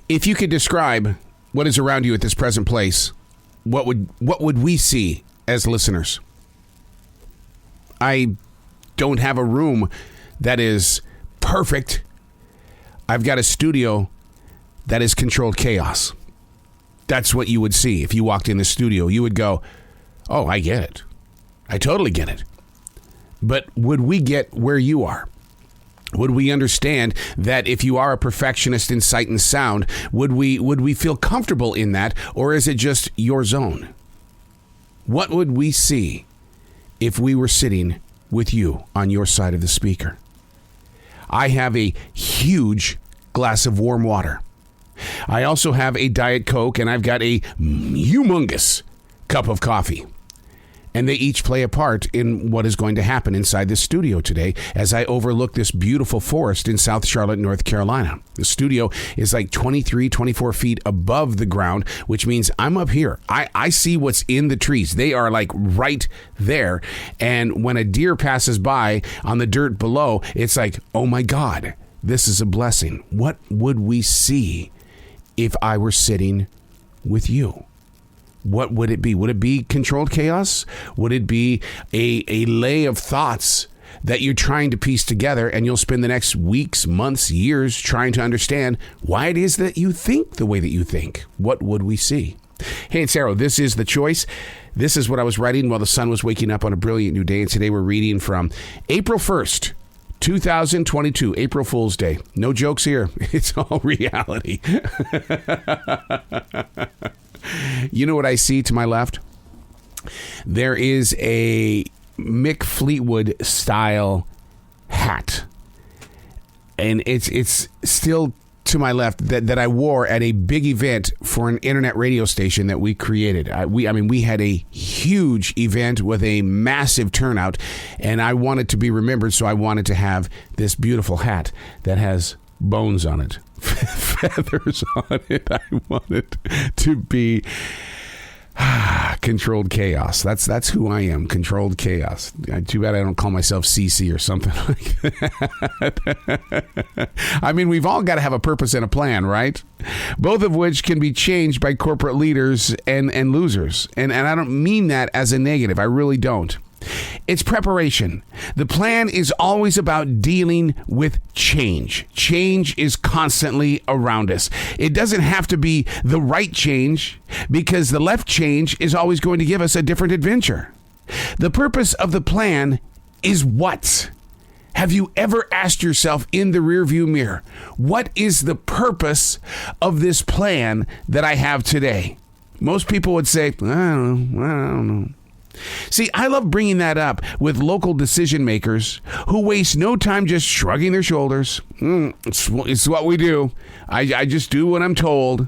If you could describe what is around you at this present place, what would we see as listeners? I don't have a room that is perfect. I've got a studio that is controlled chaos. That's what you would see if you walked in the studio. You would go, oh, I get it. I totally get it. But would we get where you are? Would we understand that if you are a perfectionist in sight and sound, would we feel comfortable in that, or is it just your zone? What would we see if we were sitting with you on your side of the speaker? I have a huge glass of warm water. I also have a Diet Coke, and I've got a humongous cup of coffee. And they each play a part in what is going to happen inside this studio today as I overlook this beautiful forest in South Charlotte, North Carolina. The studio is like 23, 24 feet above the ground, which means I'm up here. I see what's in the trees. They are like right there. And when a deer passes by on the dirt below, it's like, oh my God, this is a blessing. What would we see if I were sitting with you? What would it be? Would it be controlled chaos? Would it be a lay of thoughts that you're trying to piece together, and you'll spend the next weeks, months, years trying to understand why it is that you think the way that you think? What would we see? Hey, it's Arrow. This is The Choice. This is what I was writing while the sun was waking up on a brilliant new day, and today we're reading from April 1st, 2022, April Fool's Day. No jokes here. It's all reality. You know what I see to my left? There is a Mick Fleetwood style hat. And it's still to my left that I wore at a big event for an internet radio station that we created. We had a huge event with a massive turnout, and I wanted to be remembered, so I wanted to have this beautiful hat that has bones on it. Feathers on it. I want it to be controlled chaos. That's who I am. Controlled chaos. Too bad I don't call myself CC or something like that. I mean, we've all got to have a purpose and a plan, right? Both of which can be changed by corporate leaders and losers. And I don't mean that as a negative. I really don't. It's preparation. The plan is always about dealing with change. Change is constantly around us. It doesn't have to be the right change, because the left change is always going to give us a different adventure. The purpose of the plan is what? Have you ever asked yourself in the rearview mirror, what is the purpose of this plan that I have today? Most people would say, I don't know. See, I love bringing that up with local decision makers who waste no time just shrugging their shoulders. It's what we do. I just do what I'm told.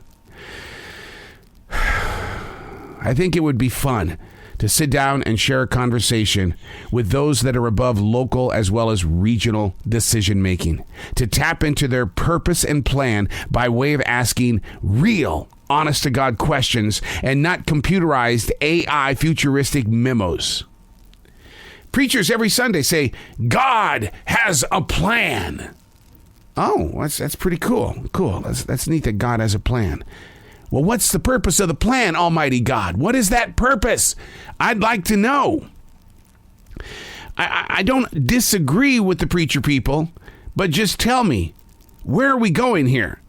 I think it would be fun to sit down and share a conversation with those that are above local as well as regional decision making, to tap into their purpose and plan by way of asking real, honest-to-God questions and not computerized AI futuristic memos. Preachers every Sunday say, God has a plan. Oh, that's pretty cool. Cool. That's neat that God has a plan. Well, what's the purpose of the plan, Almighty God? What is that purpose? I'd like to know. I don't disagree with the preacher people, but just tell me, where are we going here?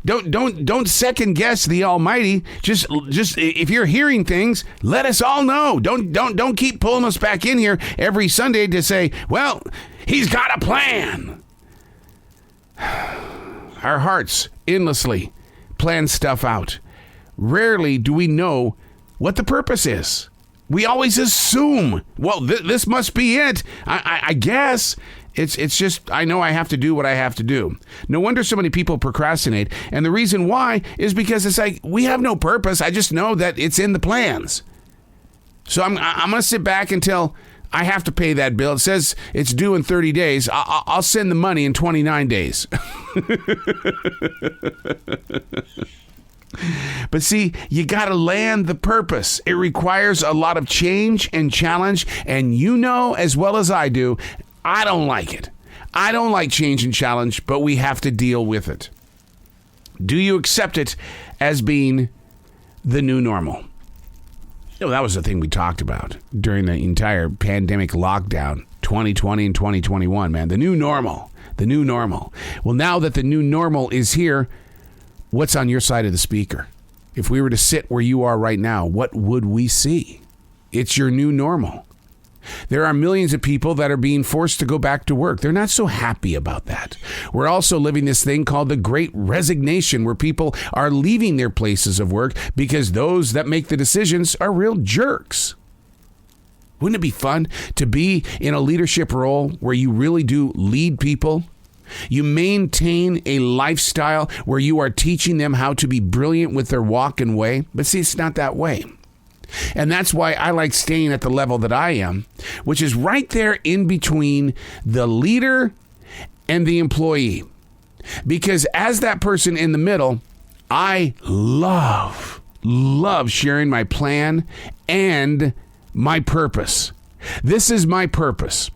Don't second guess the Almighty. Just if you're hearing things, let us all know. Don't keep pulling us back in here every Sunday to say, well, he's got a plan. Our hearts endlessly plan stuff out. Rarely do we know what the purpose is. We always assume, well, this must be it. I guess. It's just, I know I have to do what I have to do. No wonder so many people procrastinate. And the reason why is because it's like, we have no purpose. I just know that it's in the plans. So I'm going to sit back until I have to pay that bill. It says it's due in 30 days. I'll send the money in 29 days. But see, you got to land the purpose. It requires a lot of change and challenge. And you know as well as I do, I don't like it. I don't like change and challenge, but we have to deal with it. Do you accept it as being the new normal? That was the thing we talked about during the entire pandemic lockdown, 2020 and 2021, man. The new normal. The new normal. Well, now that the new normal is here, what's on your side of the speaker? If we were to sit where you are right now, what would we see? It's your new normal. There are millions of people that are being forced to go back to work. They're not so happy about that. We're also living this thing called the Great Resignation, where people are leaving their places of work because those that make the decisions are real jerks. Wouldn't it be fun to be in a leadership role where you really do lead people? You maintain a lifestyle where you are teaching them how to be brilliant with their walk and way. But see, it's not that way. And that's why I like staying at the level that I am, which is right there in between the leader and the employee. Because as that person in the middle, I love sharing my plan and my purpose. This is my purpose.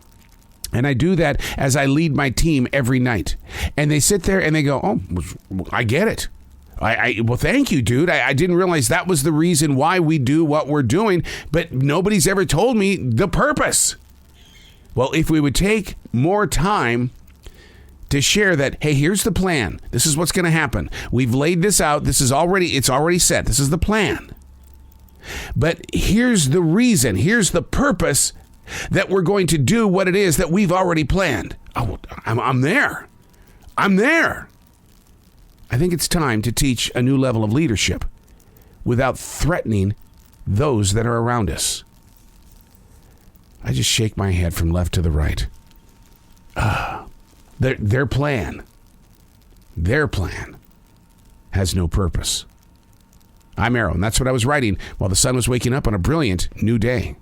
And I do that as I lead my team every night. And they sit there and they go, oh, I get it. Well, thank you, dude. I didn't realize that was the reason why we do what we're doing, but nobody's ever told me the purpose. Well, if we would take more time to share that, hey, here's the plan. This is what's going to happen. We've laid this out. It's already set. This is the plan. But here's the reason. Here's the purpose that we're going to do what it is that we've already planned. Oh, I'm there. I'm there. I think it's time to teach a new level of leadership without threatening those that are around us. I just shake my head from left to the right. Their plan has no purpose. I'm Arrow, and that's what I was writing while the sun was waking up on a brilliant new day.